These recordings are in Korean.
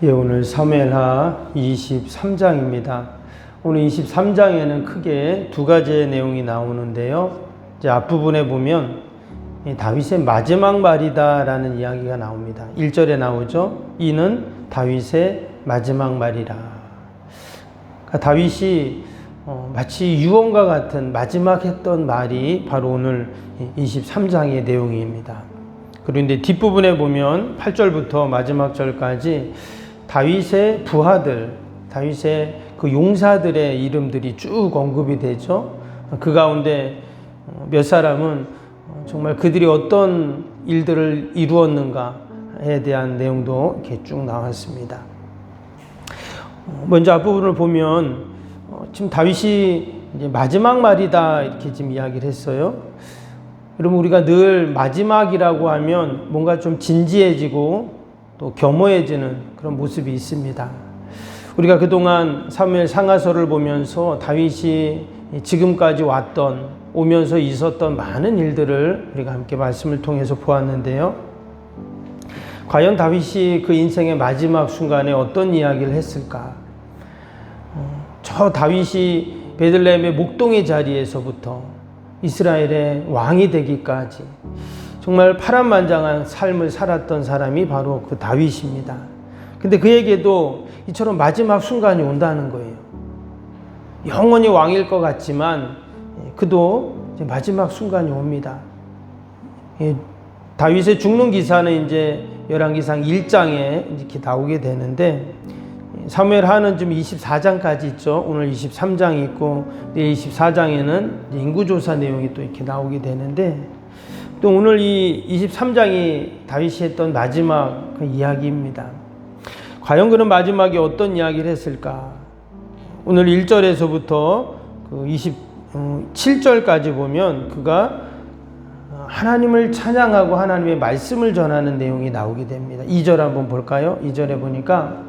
예, 오늘 사무엘하 23장입니다. 오늘 23장에는 크게 두 가지의 내용이 나오는데요. 이제 앞부분에 보면 다윗의 마지막 말이다라는 이야기가 나옵니다. 1절에 나오죠. 이는 다윗의 마지막 말이라. 그러니까 다윗이 마치 유언과 같은 마지막 했던 말이 바로 오늘 23장의 내용입니다. 그런데 뒷부분에 보면 8절부터 마지막 절까지 다윗의 부하들, 다윗의 그 용사들의 이름들이 쭉 언급이 되죠. 그 가운데 몇 사람은 정말 그들이 어떤 일들을 이루었는가에 대한 내용도 이렇게 쭉 나왔습니다. 먼저 앞부분을 보면 지금 다윗이 이제 마지막 말이다 이렇게 지금 이야기를 했어요. 여러분, 우리가 늘 마지막이라고 하면 뭔가 좀 진지해지고 또 겸허해지는 그런 모습이 있습니다. 우리가 그동안 사무엘 상하서를 보면서 다윗이 지금까지 오면서 있었던 많은 일들을 우리가 함께 말씀을 통해서 보았는데요. 과연 다윗이 그 인생의 마지막 순간에 어떤 이야기를 했을까? 저 다윗이 베들레헴의 목동의 자리에서부터 이스라엘의 왕이 되기까지 정말 파란만장한 삶을 살았던 사람이 바로 그 다윗입니다. 근데 그에게도 이처럼 마지막 순간이 온다는 거예요. 영원히 왕일 것 같지만 그도 이제 마지막 순간이 옵니다. 다윗의 죽는 기사는 이제 열왕기상 1장에 이렇게 나오게 되는데, 사무엘하는 좀 24장까지 있죠. 오늘 23장이 있고 내일 24장에는 인구조사 내용이 또 이렇게 나오게 되는데, 또 오늘 이 23장이 다윗이 했던 마지막 그 이야기입니다. 과연 그런 마지막에 어떤 이야기를 했을까? 오늘 1절에서부터 그 27절까지 보면 그가 하나님을 찬양하고 하나님의 말씀을 전하는 내용이 나오게 됩니다. 2절 한번 볼까요? 2절에 보니까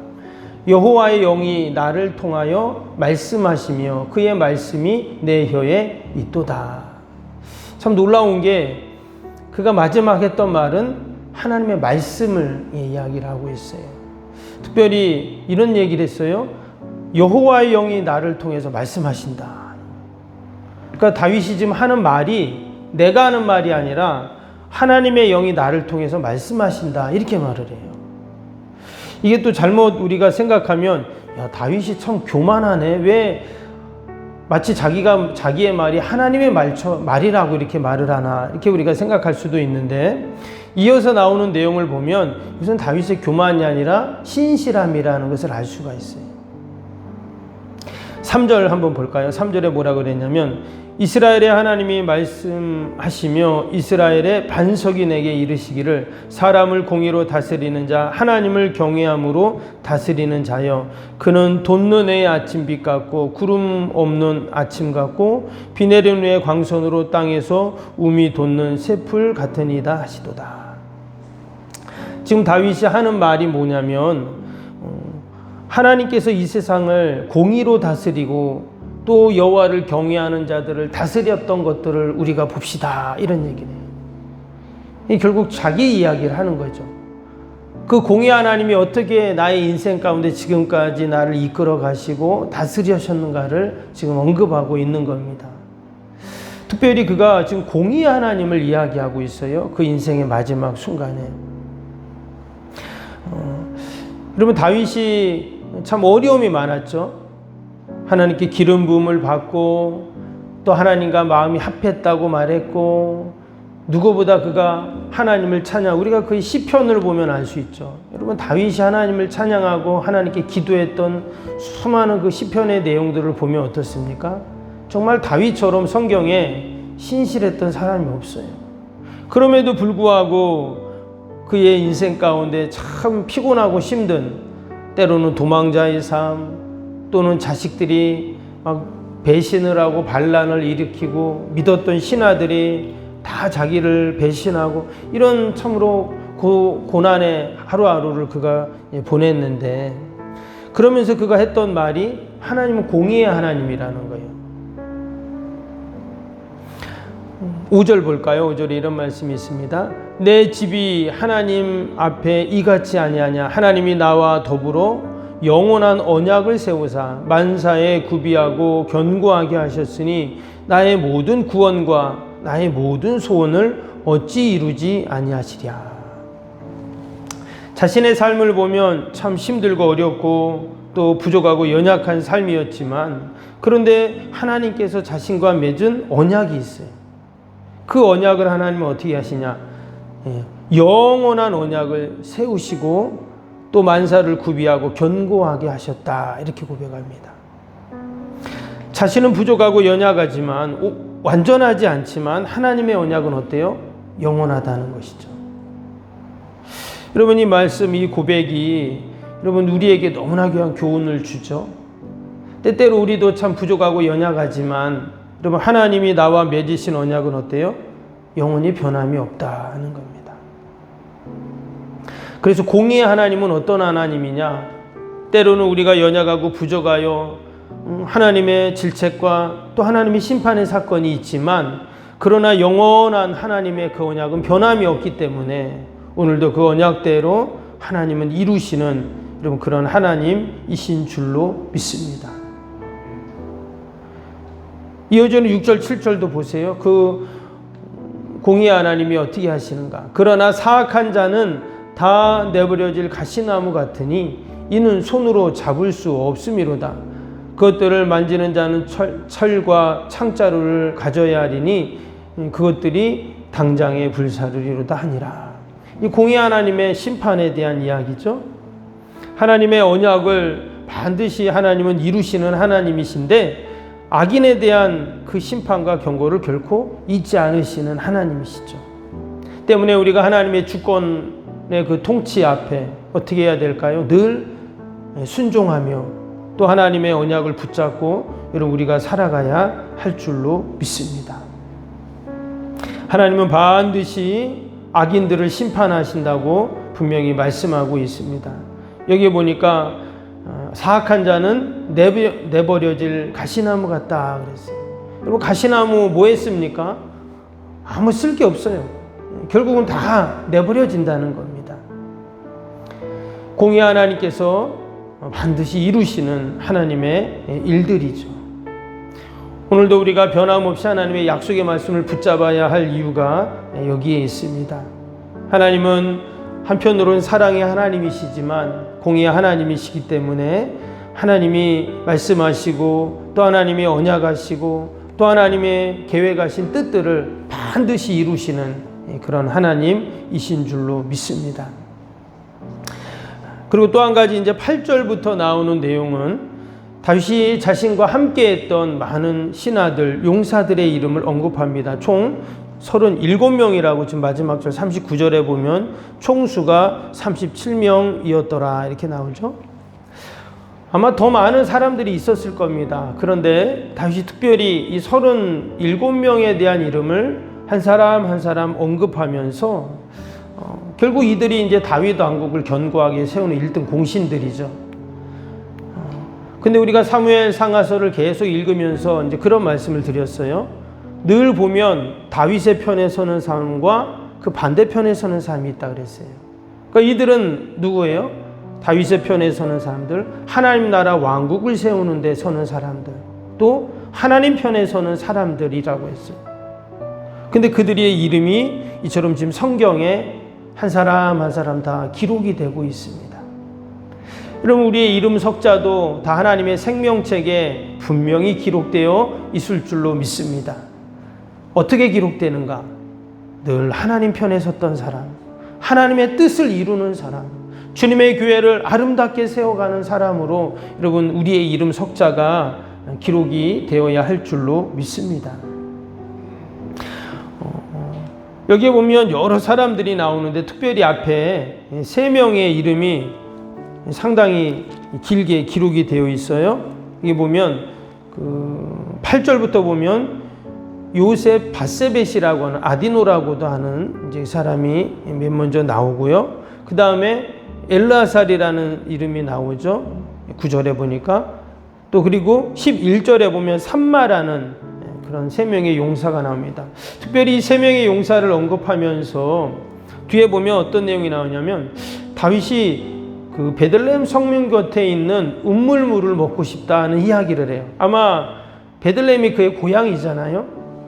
여호와의 영이 나를 통하여 말씀하시며 그의 말씀이 내 혀에 있도다. 참 놀라운 게 그가 마지막 했던 말은 하나님의 말씀을 이야기를 하고 있어요. 특별히 이런 얘기를 했어요. 여호와의 영이 나를 통해서 말씀하신다. 그러니까 다윗이 지금 하는 말이 내가 하는 말이 아니라 하나님의 영이 나를 통해서 말씀하신다 이렇게 말을 해요. 이게 또 잘못 우리가 생각하면 야, 다윗이 참 교만하네. 왜 마치 자기의 말이 하나님의 말이라고 이렇게 말을 하나, 이렇게 우리가 생각할 수도 있는데, 이어서 나오는 내용을 보면 우선 다윗의 교만이 아니라 신실함이라는 것을 알 수가 있어요. 3절 한번 볼까요? 3절에 뭐라고 그랬냐면 이스라엘의 하나님이 말씀하시며 이스라엘의 반석이 내게 이르시기를 사람을 공의로 다스리는 자 하나님을 경외함으로 다스리는 자여 그는 돋는 해의 아침빛 같고 구름 없는 아침 같고 비 내린 후에 광선으로 땅에서 움이 돋는 새풀 같으니이다 하시도다. 지금 다윗이 하는 말이 뭐냐면 하나님께서 이 세상을 공의로 다스리고 또 여호와를 경외하는 자들을 다스렸던 것들을 우리가 봅시다 이런 얘기네요. 결국 자기 이야기를 하는 거죠. 그 공의 하나님이 어떻게 나의 인생 가운데 지금까지 나를 이끌어 가시고 다스리셨는가를 지금 언급하고 있는 겁니다. 특별히 그가 지금 공의 하나님을 이야기하고 있어요. 그 인생의 마지막 순간에. 여러분, 다윗이 참 어려움이 많았죠. 하나님께 기름 부음을 받고 또 하나님과 마음이 합했다고 말했고, 누구보다 그가 하나님을 찬양, 우리가 그 시편을 보면 알 수 있죠. 여러분, 다윗이 하나님을 찬양하고 하나님께 기도했던 수많은 그 시편의 내용들을 보면 어떻습니까? 정말 다윗처럼 성경에 신실했던 사람이 없어요. 그럼에도 불구하고 그의 인생 가운데 참 피곤하고 힘든, 때로는 도망자의 삶, 또는 자식들이 막 배신을 하고 반란을 일으키고 믿었던 신하들이 다 자기를 배신하고 이런 참으로 고난의 하루하루를 그가 보냈는데, 그러면서 그가 했던 말이 하나님은 공의의 하나님이라는 거예요. 5절 볼까요? 5절에 이런 말씀이 있습니다. 내 집이 하나님 앞에 이같이 아니하냐. 하나님이 나와 더불어 영원한 언약을 세우사 만사에 구비하고 견고하게 하셨으니 나의 모든 구원과 나의 모든 소원을 어찌 이루지 아니하시랴. 자신의 삶을 보면 참 힘들고 어렵고 또 부족하고 연약한 삶이었지만, 그런데 하나님께서 자신과 맺은 언약이 있어요. 그 언약을 하나님은 어떻게 하시냐? 영원한 언약을 세우시고 또 만사를 구비하고 견고하게 하셨다, 이렇게 고백합니다. 자신은 부족하고 연약하지만, 완전하지 않지만 하나님의 언약은 어때요? 영원하다는 것이죠. 여러분, 이 말씀, 이 고백이 여러분 우리에게 너무나 귀한 교훈을 주죠. 때때로 우리도 참 부족하고 연약하지만 여러분, 하나님이 나와 맺으신 언약은 어때요? 영원히 변함이 없다는 겁니다. 그래서 공의의 하나님은 어떤 하나님이냐? 때로는 우리가 연약하고 부족하여 하나님의 질책과 또 하나님의 심판의 사건이 있지만, 그러나 영원한 하나님의 그 언약은 변함이 없기 때문에 오늘도 그 언약대로 하나님은 이루시는 여러분 그런 하나님이신 줄로 믿습니다. 이어지는 6절 7절도 보세요. 그 공의의 하나님이 어떻게 하시는가? 그러나 사악한 자는 다 내버려질 가시나무 같으니 이는 손으로 잡을 수 없음이로다. 그것들을 만지는 자는 철과 창자루를 가져야 하리니 그것들이 당장의 불사르리로다 하니라. 이 공의 하나님의 심판에 대한 이야기죠. 하나님의 언약을 반드시 하나님은 이루시는 하나님이신데, 악인에 대한 그 심판과 경고를 결코 잊지 않으시는 하나님이시죠. 때문에 우리가 하나님의 주권의 그 통치 앞에 어떻게 해야 될까요? 늘 순종하며 또 하나님의 언약을 붙잡고 여러분 우리가 살아가야 할 줄로 믿습니다. 하나님은 반드시 악인들을 심판하신다고 분명히 말씀하고 있습니다. 여기 보니까 사악한 자는 내버려질 가시나무 같다 그랬어요. 여러분, 가시나무 뭐 했습니까? 아무 쓸 게 없어요. 결국은 다 내버려진다는 겁니다. 공의 하나님께서 반드시 이루시는 하나님의 일들이죠. 오늘도 우리가 변함없이 하나님의 약속의 말씀을 붙잡아야 할 이유가 여기에 있습니다. 하나님은 한편으로는 사랑의 하나님이시지만 공의의 하나님이시기 때문에 하나님이 말씀하시고 또 하나님이 언약하시고 또 하나님의 계획하신 뜻들을 반드시 이루시는 그런 하나님이신 줄로 믿습니다. 그리고 또 한 가지, 이제 8절부터 나오는 내용은 다윗이 자신과 함께했던 많은 신하들, 용사들의 이름을 언급합니다. 총 37명이라고 지금 마지막 절 39절에 보면 총수가 37명이었더라 이렇게 나오죠. 아마 더 많은 사람들이 있었을 겁니다. 그런데 다윗이 특별히 이 37명에 대한 이름을 한 사람 한 사람 언급하면서 결국 이들이 이제 다윗 왕국을 견고하게 세우는 1등 공신들이죠. 근데 우리가 사무엘 상하서를 계속 읽으면서 이제 그런 말씀을 드렸어요. 늘 보면 다윗의 편에 서는 사람과 그 반대편에 서는 사람이 있다 그랬어요. 그러니까 이들은 누구예요? 다윗의 편에 서는 사람들, 하나님 나라 왕국을 세우는 데 서는 사람들, 또 하나님 편에 서는 사람들이라고 했어요. 근데 그들의 이름이 이처럼 지금 성경에 한 사람 한 사람 다 기록이 되고 있습니다. 여러분, 우리의 이름 석자도 다 하나님의 생명책에 분명히 기록되어 있을 줄로 믿습니다. 어떻게 기록되는가? 늘 하나님 편에 섰던 사람, 하나님의 뜻을 이루는 사람, 주님의 교회를 아름답게 세워가는 사람으로 여러분 우리의 이름 석자가 기록이 되어야 할 줄로 믿습니다. 여기에 보면 여러 사람들이 나오는데 특별히 앞에 3명의 이름이 상당히 길게 기록이 되어 있어요. 여기 보면 그 8절부터 보면 요셉 바세벳이라고 하는, 아디노라고도 하는 이제 사람이 맨 먼저 나오고요. 그 다음에 엘라살이라는 이름이 나오죠. 9절에 보니까. 또 그리고 11절에 보면 삼마라는 그런 그런 세 명의 용사가 나옵니다. 특별히 이 세 명의 용사를 언급하면서 뒤에 보면 어떤 내용이 나오냐면 다윗이 그 베들레헴 성문 곁에 있는 운물물을 먹고 싶다는 이야기를 해요. 아마 베들레헴이 그의 고향이잖아요.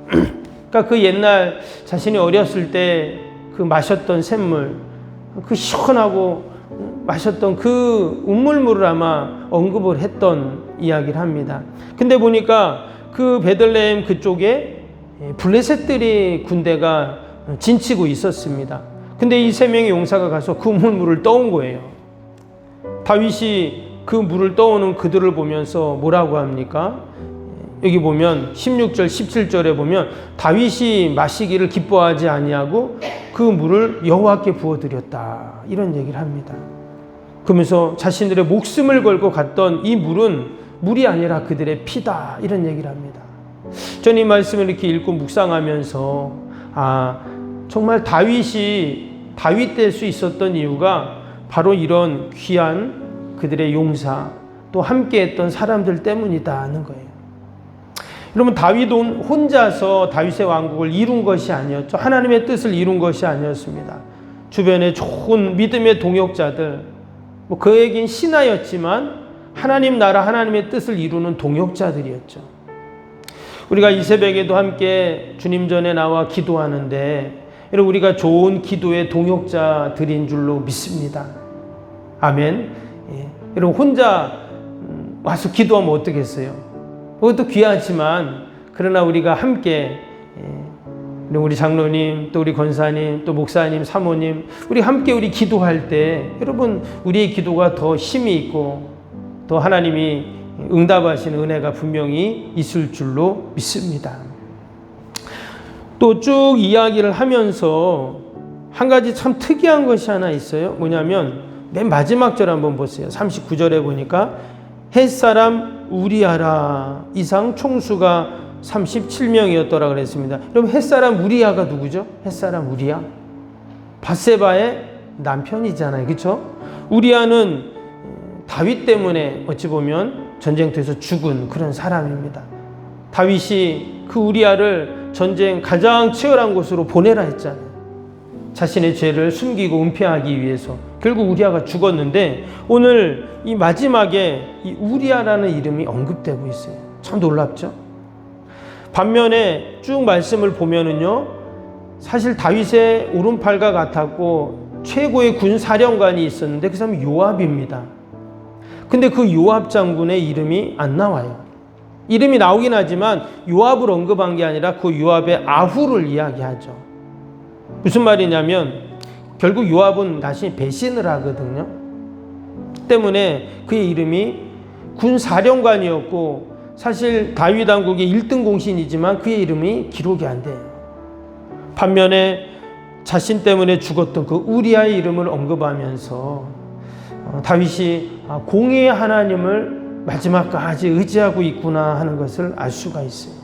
그러니까 그 옛날 자신이 어렸을 때 그 마셨던 샘물, 그 시원하고 마셨던 그 운물물을 아마 언급을 했던 이야기를 합니다. 근데 보니까 그 베들레헴 그쪽에 블레셋들의 군대가 진치고 있었습니다. 근데 이 세 명의 용사가 가서 그 운물물을 떠온 거예요. 다윗이 그 물을 떠오는 그들을 보면서 뭐라고 합니까? 여기 보면 16절 17절에 보면 다윗이 마시기를 기뻐하지 아니하고 그 물을 여호와께 부어드렸다, 이런 얘기를 합니다. 그러면서 자신들의 목숨을 걸고 갔던 이 물은 물이 아니라 그들의 피다, 이런 얘기를 합니다. 저는 이 말씀을 이렇게 읽고 묵상하면서 정말 다윗이 다윗 될 수 있었던 이유가 바로 이런 귀한 그들의 용사, 또 함께했던 사람들 때문이다 하는 거예요. 여러분, 다윗은 혼자서 다윗의 왕국을 이룬 것이 아니었죠. 하나님의 뜻을 이룬 것이 아니었습니다. 주변에 좋은 믿음의 동역자들, 그에겐 신하였지만 하나님 나라 하나님의 뜻을 이루는 동역자들이었죠. 우리가 이 새벽에도 함께 주님 전에 나와 기도하는데 여러분, 우리가 좋은 기도의 동역자들인 줄로 믿습니다. 아멘. 여러분, 혼자 와서 기도하면 어떻겠어요? 그것도 귀하지만 그러나 우리가 함께, 우리 장로님, 또 우리 권사님, 또 목사님, 사모님, 우리 함께 우리 기도할 때 여러분, 우리의 기도가 더 힘이 있고 또 하나님이 응답하시는 은혜가 분명히 있을 줄로 믿습니다. 또 쭉 이야기를 하면서 한 가지 참 특이한 것이 하나 있어요. 뭐냐면 맨 마지막 절 한번 보세요. 39절에 보니까 햇사람 우리아라 이상 총수가 37명이었더라 그랬습니다. 여러분, 햇사람 우리아가 누구죠? 햇사람 우리아, 밧세바의 남편이잖아요. 그렇죠? 우리아는 다윗 때문에 어찌 보면 전쟁터에서 죽은 그런 사람입니다. 다윗이 그 우리아를 전쟁 가장 치열한 곳으로 보내라 했잖아요. 자신의 죄를 숨기고 은폐하기 위해서. 결국 우리아가 죽었는데 오늘 이 마지막에 이 우리아라는 이름이 언급되고 있어요. 참 놀랍죠? 반면에 쭉 말씀을 보면은요, 사실 다윗의 오른팔과 같았고 최고의 군사령관이 있었는데 그 사람이 요압입니다. 근데 그 요압 장군의 이름이 안 나와요. 이름이 나오긴 하지만 요압을 언급한 게 아니라 그 요압의 아후를 이야기하죠. 무슨 말이냐면 결국 요압은 다시 배신을 하거든요. 때문에 그의 이름이 군사령관이었고 사실 다윗 왕국의 1등 공신이지만 그의 이름이 기록이 안 돼요. 반면에 자신 때문에 죽었던 그 우리아의 이름을 언급하면서 다윗이 공의의 하나님을 마지막까지 의지하고 있구나 하는 것을 알 수가 있어요.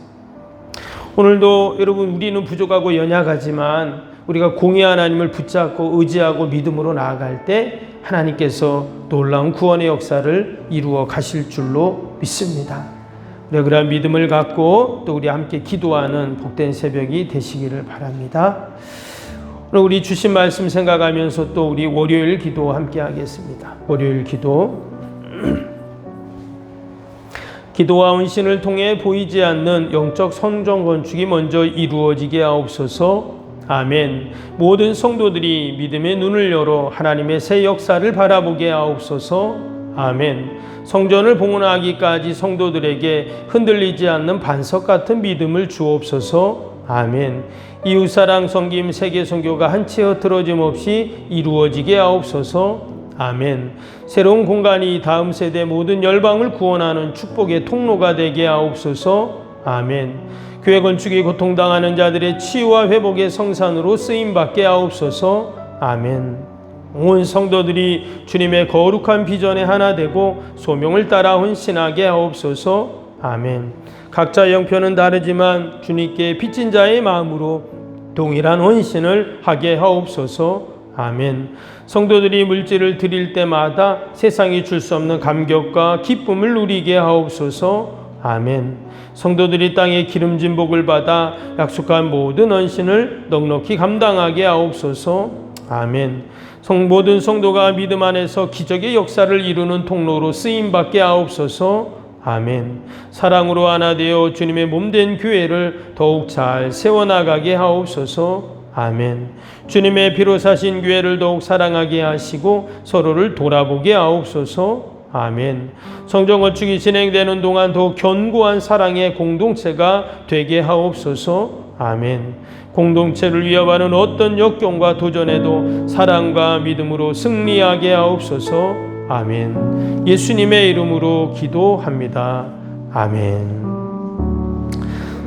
오늘도 여러분, 우리는 부족하고 연약하지만 우리가 공의의 하나님을 붙잡고 의지하고 믿음으로 나아갈 때 하나님께서 놀라운 구원의 역사를 이루어 가실 줄로 믿습니다. 우리가 그런 믿음을 갖고 또 우리 함께 기도하는 복된 새벽이 되시기를 바랍니다. 오늘 우리 주신 말씀 생각하면서 또 우리 월요일 기도 함께 하겠습니다. 월요일 기도. 기도와 헌신을 통해 보이지 않는 영적 성전 건축이 먼저 이루어지게 하옵소서. 아멘. 모든 성도들이 믿음의 눈을 열어 하나님의 새 역사를 바라보게 하옵소서. 아멘. 성전을 봉헌하기까지 성도들에게 흔들리지 않는 반석 같은 믿음을 주옵소서. 아멘. 이웃사랑 섬김 세계 선교가 한치 흐트러짐 없이 이루어지게 하옵소서. 아멘. 새로운 공간이 다음 세대 모든 열방을 구원하는 축복의 통로가 되게 하옵소서. 아멘. 교회 건축이 고통당하는 자들의 치유와 회복의 성산으로 쓰임받게 하옵소서. 아멘. 온 성도들이 주님의 거룩한 비전에 하나 되고 소명을 따라 헌신하게 하옵소서. 아멘. 각자 형편은 다르지만 주님께 빚진 자의 마음으로 동일한 헌신을 하게 하옵소서. 아멘. 성도들이 물질을 드릴 때마다 세상이 줄 수 없는 감격과 기쁨을 누리게 하옵소서. 아멘. 성도들이 땅에 기름진 복을 받아 약속한 모든 헌신을 넉넉히 감당하게 하옵소서. 아멘. 모든 성도가 믿음 안에서 기적의 역사를 이루는 통로로 쓰임받게 하옵소서. 아멘. 사랑으로 하나 되어 주님의 몸된 교회를 더욱 잘 세워나가게 하옵소서. 아멘. 주님의 피로 사신 교회를 더욱 사랑하게 하시고 서로를 돌아보게 하옵소서. 아멘. 성전 건축이 진행되는 동안 더욱 견고한 사랑의 공동체가 되게 하옵소서. 아멘. 공동체를 위협하는 어떤 역경과 도전에도 사랑과 믿음으로 승리하게 하옵소서. 아멘. 예수님의 이름으로 기도합니다. 아멘.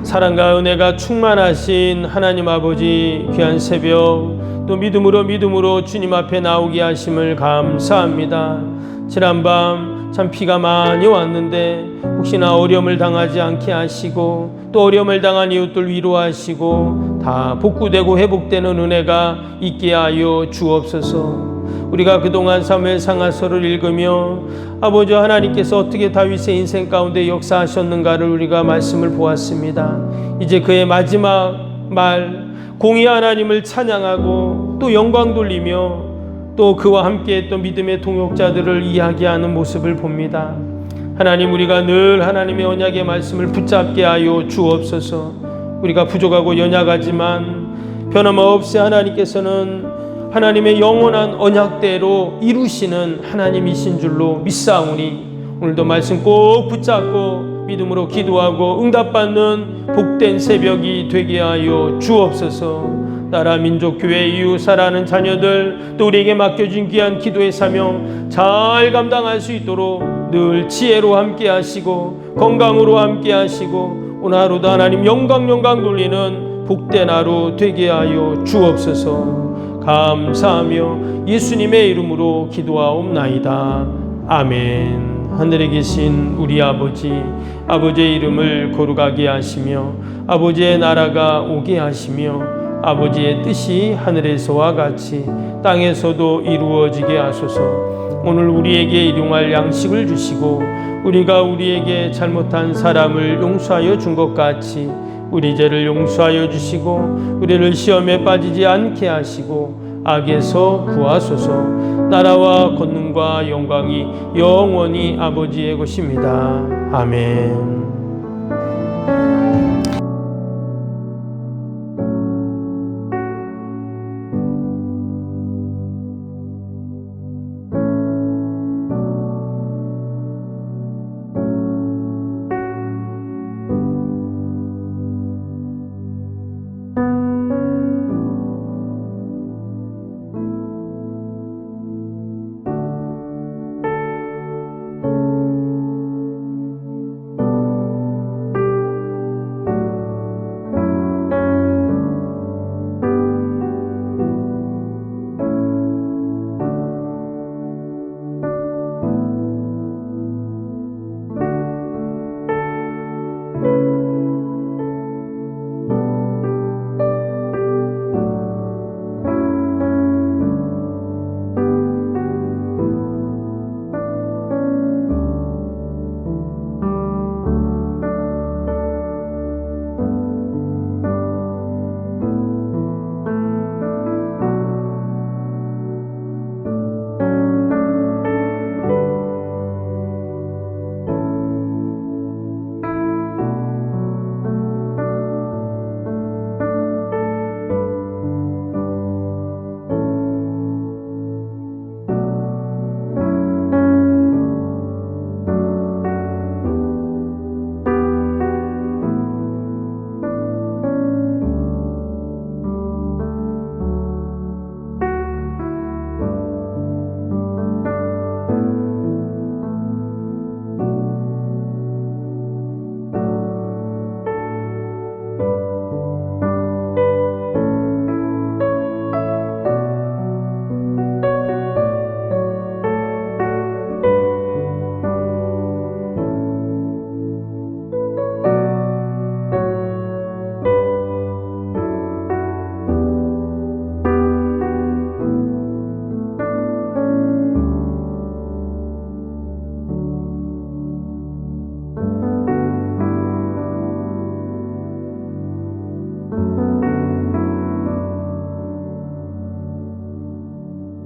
사랑과 은혜가 충만하신 하나님 아버지, 귀한 새벽 또 믿음으로 주님 앞에 나오게 하심을 감사합니다. 지난밤 참 비가 많이 왔는데 혹시나 어려움을 당하지 않게 하시고 또 어려움을 당한 이웃들 위로하시고 다 복구되고 회복되는 은혜가 있게 하여 주옵소서. 우리가 그동안 사무엘 상하서를 읽으며 아버지 하나님께서 어떻게 다윗의 인생 가운데 역사하셨는가를 우리가 말씀을 보았습니다. 이제 그의 마지막 말 공의 하나님을 찬양하고 또 영광 돌리며 또 그와 함께 했던 믿음의 동역자들을 이야기하는 모습을 봅니다. 하나님, 우리가 늘 하나님의 언약의 말씀을 붙잡게 하여 주옵소서. 우리가 부족하고 연약하지만 변함없이 하나님께서는 하나님의 영원한 언약대로 이루시는 하나님이신 줄로 믿사오니 오늘도 말씀 꼭 붙잡고 믿음으로 기도하고 응답받는 복된 새벽이 되게 하여 주옵소서. 나라 민족 교회 이웃 사랑하는 자녀들 또 우리에게 맡겨진 귀한 기도의 사명 잘 감당할 수 있도록 늘 지혜로 함께 하시고 건강으로 함께 하시고 오늘 하루도 하나님 영광 돌리는 복된 하루 되게 하여 주옵소서. 감사하며 예수님의 이름으로 기도하옵나이다. 아멘. 하늘에 계신 우리 아버지의 이름을 거룩하게 하시며 아버지의 나라가 오게 하시며 아버지의 뜻이 하늘에서와 같이 땅에서도 이루어지게 하소서. 오늘 우리에게 일용할 양식을 주시고 우리가 우리에게 잘못한 사람을 용서하여 준 것 같이 우리 죄를 용서하여 주시고 우리를 시험에 빠지지 않게 하시고 악에서 구하소서. 나라와 권능과 영광이 영원히 아버지의 것입니다. 아멘.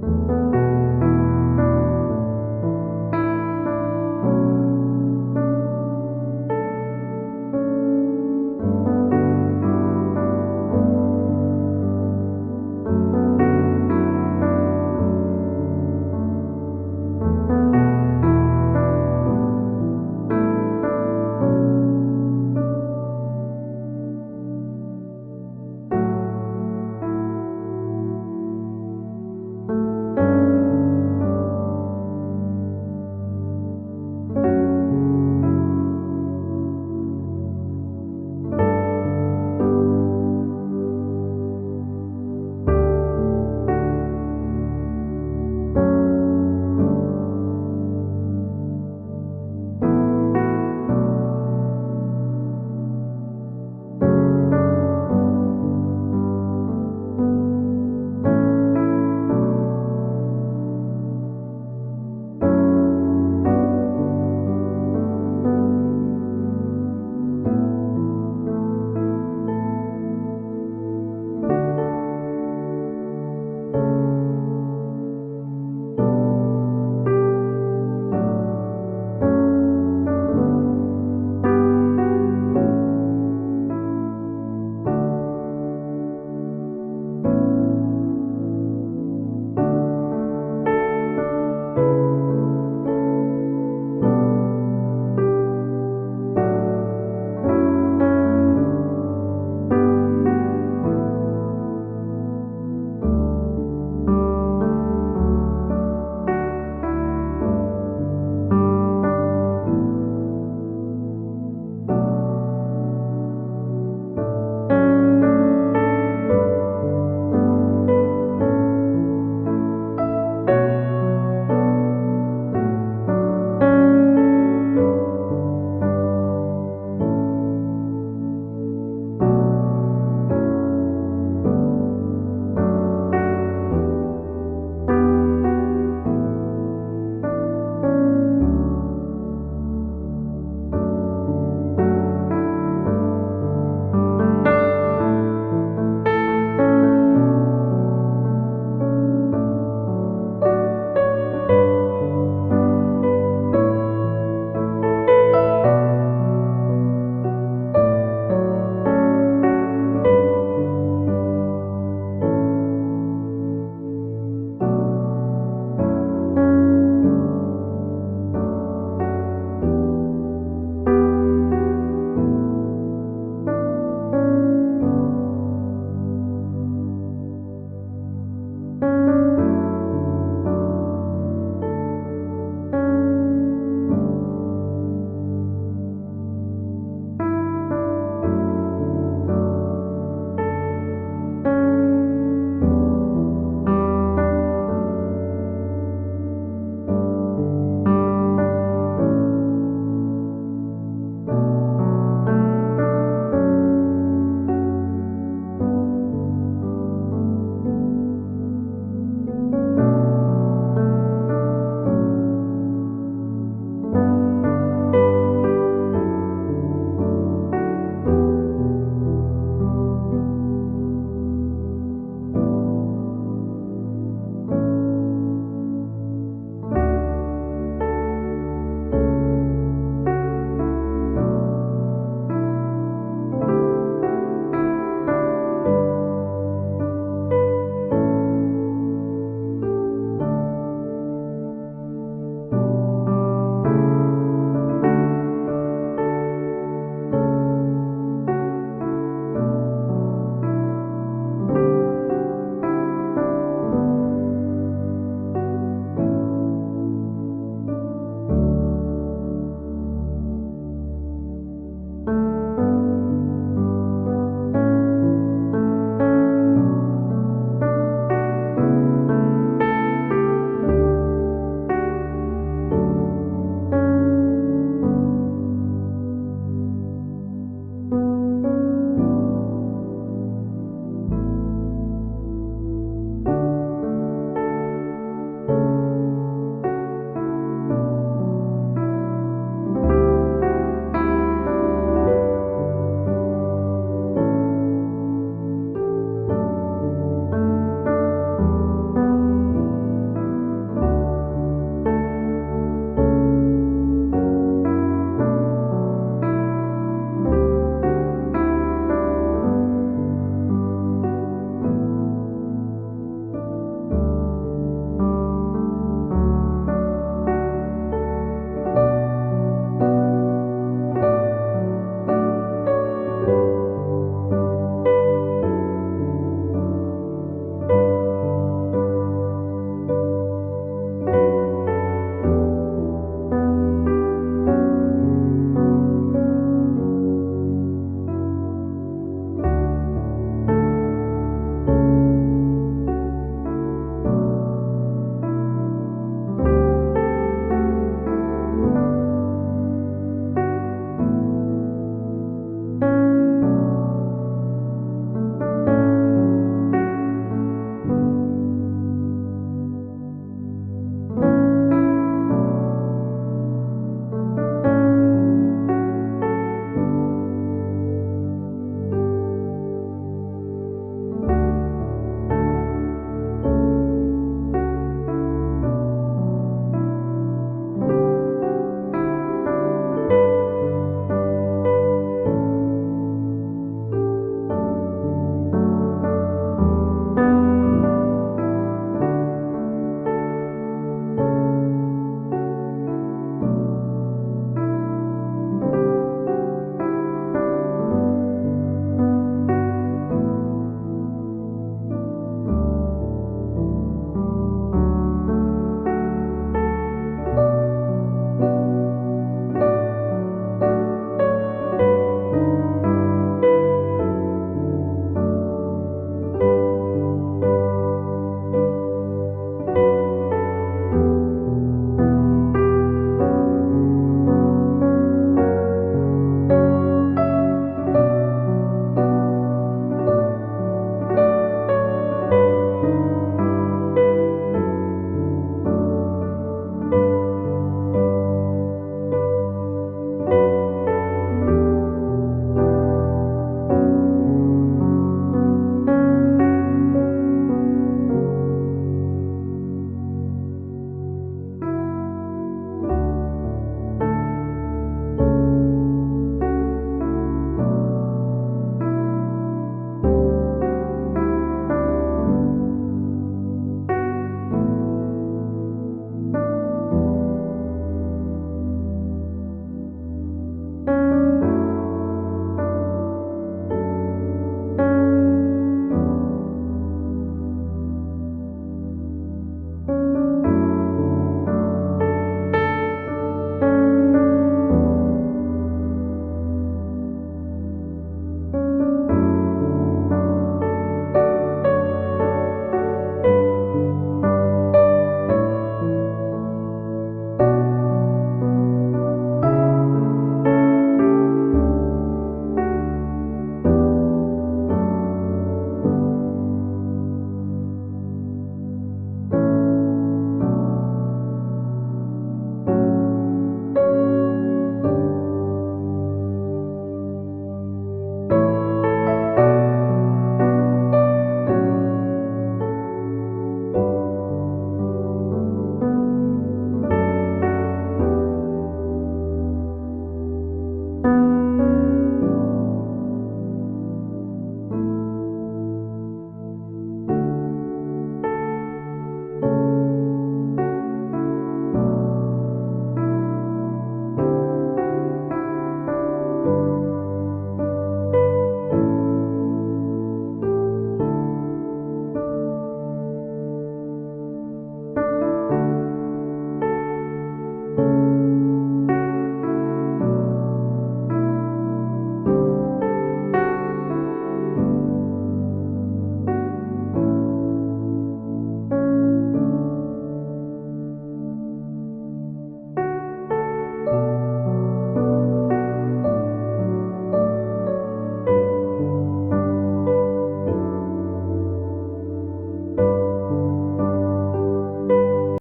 니다